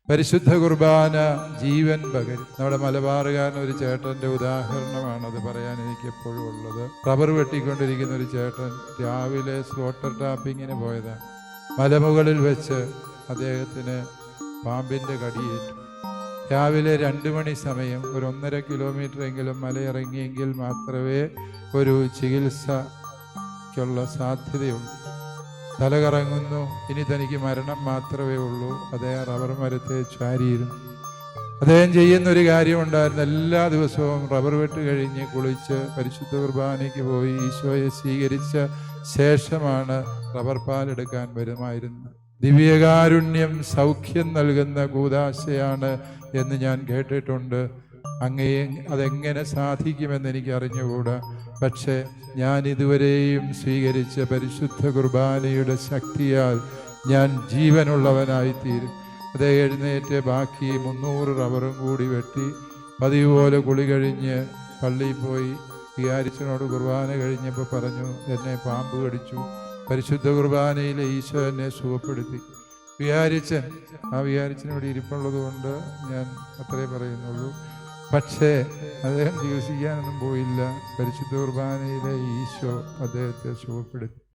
പരിശുദ്ധ കുർബാന ജീവൻ പകരും. നമ്മുടെ മലബാറുകാരൻ ഒരു ചേട്ടൻ്റെ ഉദാഹരണമാണ് അത് പറയാൻ എനിക്ക് എപ്പോഴും ഉള്ളത്. റബ്ബർ വെട്ടിക്കൊണ്ടിരിക്കുന്ന ഒരു ചേട്ടൻ രാവിലെ സ്ലോട്ടർ ടാപ്പിങ്ങിന് പോയതാണ്. മലമുകളിൽ വെച്ച് അദ്ദേഹത്തിന് പാമ്പിൻ്റെ കടിയേറ്റു. രാവിലെ 2 മണി സമയം, ഒരു 1.5 കിലോമീറ്റർ എങ്കിലും മലയിറങ്ങിയെങ്കിൽ മാത്രമേ ഒരു ചികിത്സയ്ക്കുള്ള സാധ്യതയുള്ളൂ. തലകറങ്ങുന്നു, ഇനി തനിക്ക് മരണം മാത്രമേ ഉള്ളൂ. അദ്ദേഹം റബ്ബർ മരത്തെ ചാരിയിരുന്നു. അദ്ദേഹം ചെയ്യുന്നൊരു കാര്യമുണ്ടായിരുന്നു. എല്ലാ ദിവസവും റബ്ബർ വെട്ട് കഴിഞ്ഞ് കുളിച്ച് പരിശുദ്ധ കുർബാനയ്ക്ക് പോയി ഈശോയെ സ്വീകരിച്ച ശേഷമാണ് റബ്ബർ പാലെടുക്കാൻ വരുമായിരുന്നത്. ദിവ്യകാരുണ്യം സൗഖ്യം നൽകുന്ന കൂദാശയാണ് എന്ന് ഞാൻ കേട്ടിട്ടുണ്ട്. അങ്ങയെ അതെങ്ങനെ സാധിക്കുമെന്ന് എനിക്ക് അറിഞ്ഞുകൂടാ. പക്ഷേ ഞാൻ ഇതുവരെയും സ്വീകരിച്ച പരിശുദ്ധ കുർബാനയുടെ ശക്തിയാൽ ഞാൻ ജീവനുള്ളവനായിത്തീരും. അത് എഴുന്നേറ്റ് ബാക്കി 300 റബ്ബറും കൂടി വെട്ടി പതിവ് പോലെ കുളി കഴിഞ്ഞ് പള്ളിയിൽ പോയി വികാരിച്ചനോട് കുർബാന കഴിഞ്ഞപ്പോൾ പറഞ്ഞു, എന്നെ പാമ്പ് കടിച്ചു. പരിശുദ്ധ കുർബാനയിലെ ഈശോ എന്നെ സുഖപ്പെടുത്തി. വികാരിച്ചൻ ഇവിടെ ഇരിപ്പുള്ളത് കൊണ്ട് ഞാൻ അത്രേ പറയുന്നുള്ളൂ. പക്ഷേ അദ്ദേഹം ചികിത്സിക്കാനൊന്നും പോയില്ല. പരിശുദ്ധ കുർബാനയിലെ ഈശോ അദ്ദേഹത്തെ സുഖപ്പെടുത്തി.